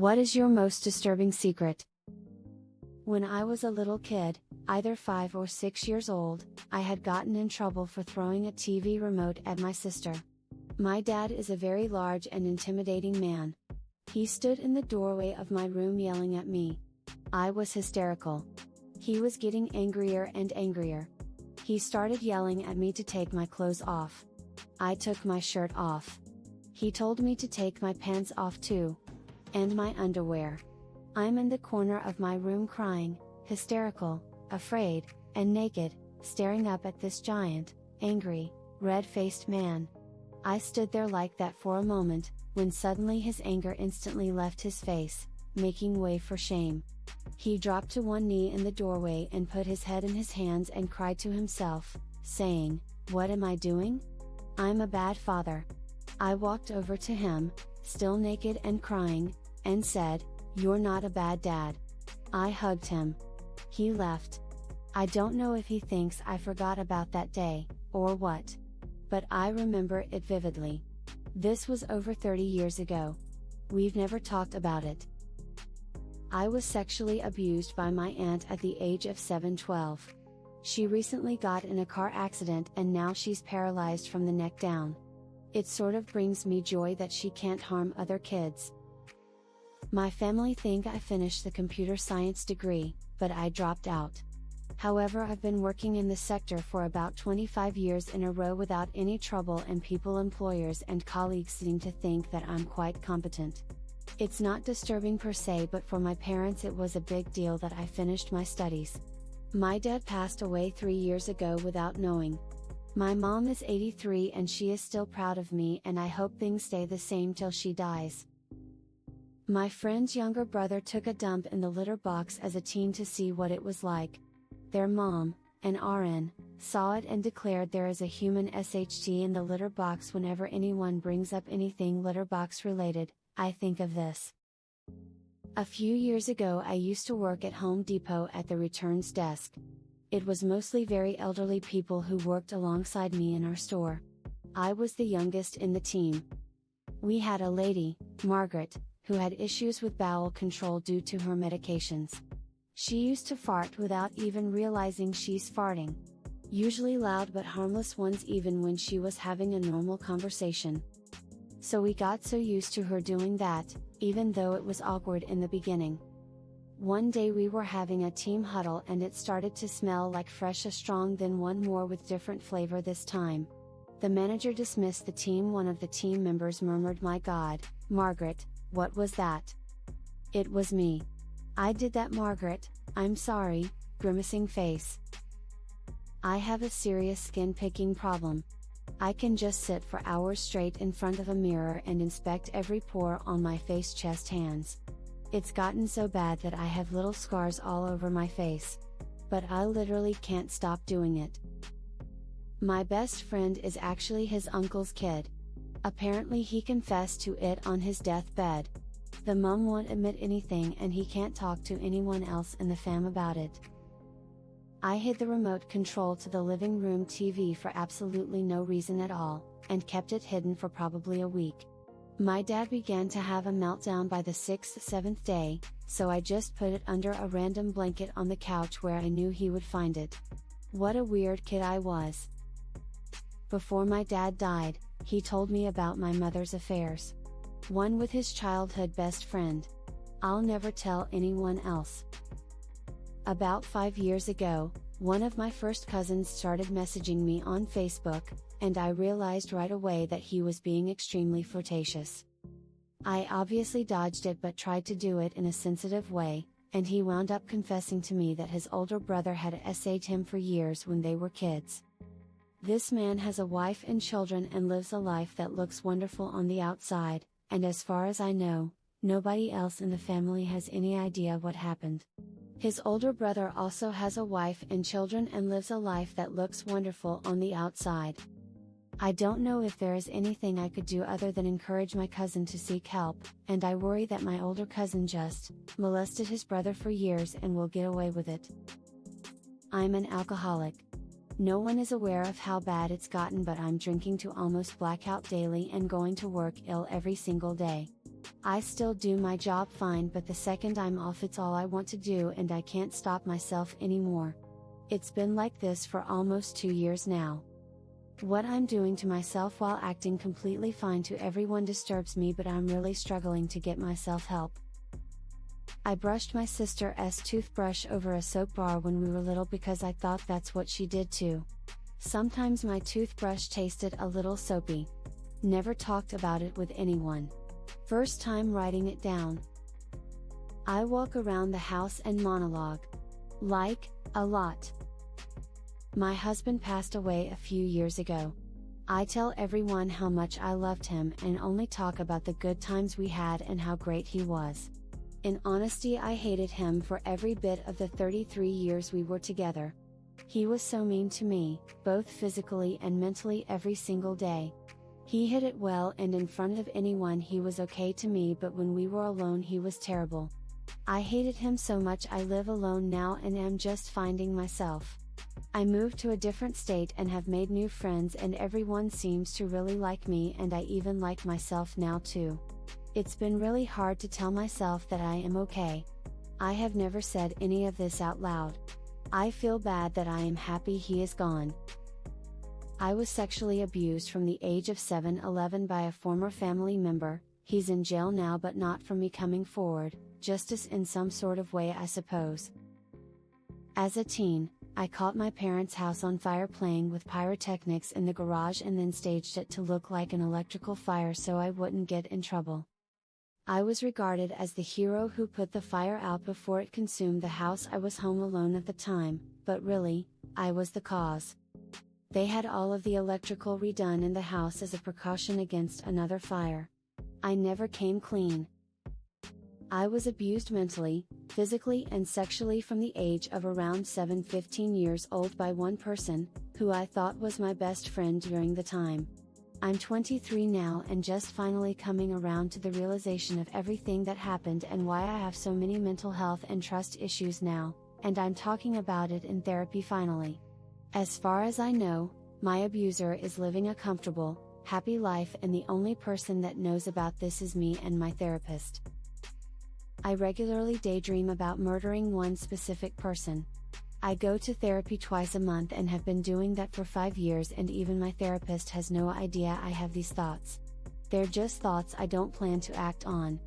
What is your most disturbing secret? When I was a little kid, either 5 or 6 years old, I had gotten in trouble for throwing a TV remote at my sister. My dad is a very large and intimidating man. He stood in the doorway of my room yelling at me. I was hysterical. He was getting angrier and angrier. He started yelling at me to take my clothes off. I took my shirt off. He told me to take my pants off too. And my underwear. I'm in the corner of my room crying, hysterical, afraid, and naked, staring up at this giant, angry, red-faced man. I stood there like that for a moment, when suddenly his anger instantly left his face, making way for shame. He dropped to one knee in the doorway and put his head in his hands and cried to himself, saying, "What am I doing? I'm a bad father." I walked over to him, still naked and crying, and said, "You're not a bad dad." I hugged him. He left. I don't know if he thinks I forgot about that day, or what. But I remember it vividly. This was over 30 years ago. We've never talked about it. I was sexually abused by my aunt at the age of 7-12. She recently got in a car accident and now she's paralyzed from the neck down. It sort of brings me joy that she can't harm other kids. My family think I finished the computer science degree, but I dropped out. However, I've been working in the sector for about 25 years in a row without any trouble, and employers and colleagues seem to think that I'm quite competent. It's not disturbing per se, but for my parents it was a big deal that I finished my studies. My dad passed away 3 years ago without knowing. My mom is 83 and she is still proud of me, and I hope things stay the same till she dies. My friend's younger brother took a dump in the litter box as a teen to see what it was like. Their mom, an RN, saw it and declared there is a human SHT in the litter box. Whenever anyone brings up anything litter box related, I think of this. A few years ago I used to work at Home Depot at the returns desk. It was mostly very elderly people who worked alongside me in our store. I was the youngest in the team. We had a lady, Margaret, who had issues with bowel control due to her medications. She used to fart without even realizing she's farting. Usually loud but harmless ones even when she was having a normal conversation. So we got so used to her doing that, even though it was awkward in the beginning. One day we were having a team huddle and it started to smell like fresh a strong, then one more with different flavor this time. The manager dismissed the team. One of the team members murmured, "My God, Margaret, what was that?" "It was me. I did that, Margaret, I'm sorry," grimacing face. I have a serious skin picking problem. I can just sit for hours straight in front of a mirror and inspect every pore on my face, chest, hands. It's gotten so bad that I have little scars all over my face. But I literally can't stop doing it. My best friend is actually his uncle's kid. Apparently he confessed to it on his deathbed. The mum won't admit anything and he can't talk to anyone else in the fam about it. I hid the remote control to the living room TV for absolutely no reason at all, and kept it hidden for probably a week. My dad began to have a meltdown by the 6th-7th day, so I just put it under a random blanket on the couch where I knew he would find it. What a weird kid I was. Before my dad died, he told me about my mother's affairs. One with his childhood best friend. I'll never tell anyone else. About 5 years ago, one of my first cousins started messaging me on Facebook, and I realized right away that he was being extremely flirtatious. I obviously dodged it but tried to do it in a sensitive way, and he wound up confessing to me that his older brother had SA'd him for years when they were kids. This man has a wife and children and lives a life that looks wonderful on the outside, and as far as I know, nobody else in the family has any idea what happened. His older brother also has a wife and children and lives a life that looks wonderful on the outside. I don't know if there is anything I could do other than encourage my cousin to seek help, and I worry that my older cousin just molested his brother for years and will get away with it. I'm an alcoholic. No one is aware of how bad it's gotten, but I'm drinking to almost blackout daily and going to work ill every single day. I still do my job fine, but the second I'm off it's all I want to do and I can't stop myself anymore. It's been like this for almost 2 years now. What I'm doing to myself while acting completely fine to everyone disturbs me, but I'm really struggling to get myself help. I brushed my sister's toothbrush over a soap bar when we were little because I thought that's what she did too. Sometimes my toothbrush tasted a little soapy. Never talked about it with anyone. First time writing it down. I walk around the house and monologue. Like, a lot. My husband passed away a few years ago. I tell everyone how much I loved him and only talk about the good times we had and how great he was. In honesty, I hated him for every bit of the 33 years we were together. He was so mean to me, both physically and mentally, every single day. He hid it well, and in front of anyone he was okay to me, but when we were alone he was terrible. I hated him so much. I live alone now and am just finding myself. I moved to a different state and have made new friends, and everyone seems to really like me, and I even like myself now too. It's been really hard to tell myself that I am okay. I have never said any of this out loud. I feel bad that I am happy he is gone. I was sexually abused from the age of 7-11 by a former family member. He's in jail now, but not for me coming forward, justice in some sort of way, I suppose. As a teen, I caught my parents' house on fire playing with pyrotechnics in the garage and then staged it to look like an electrical fire so I wouldn't get in trouble. I was regarded as the hero who put the fire out before it consumed the house. I was home alone at the time, but really, I was the cause. They had all of the electrical redone in the house as a precaution against another fire. I never came clean. I was abused mentally, physically and sexually from the age of around 15 years old by one person, who I thought was my best friend during the time. I'm 23 now and just finally coming around to the realization of everything that happened and why I have so many mental health and trust issues now, and I'm talking about it in therapy finally. As far as I know, my abuser is living a comfortable, happy life, and the only person that knows about this is me and my therapist. I regularly daydream about murdering one specific person. I go to therapy twice a month and have been doing that for 5 years, and even my therapist has no idea I have these thoughts. They're just thoughts I don't plan to act on,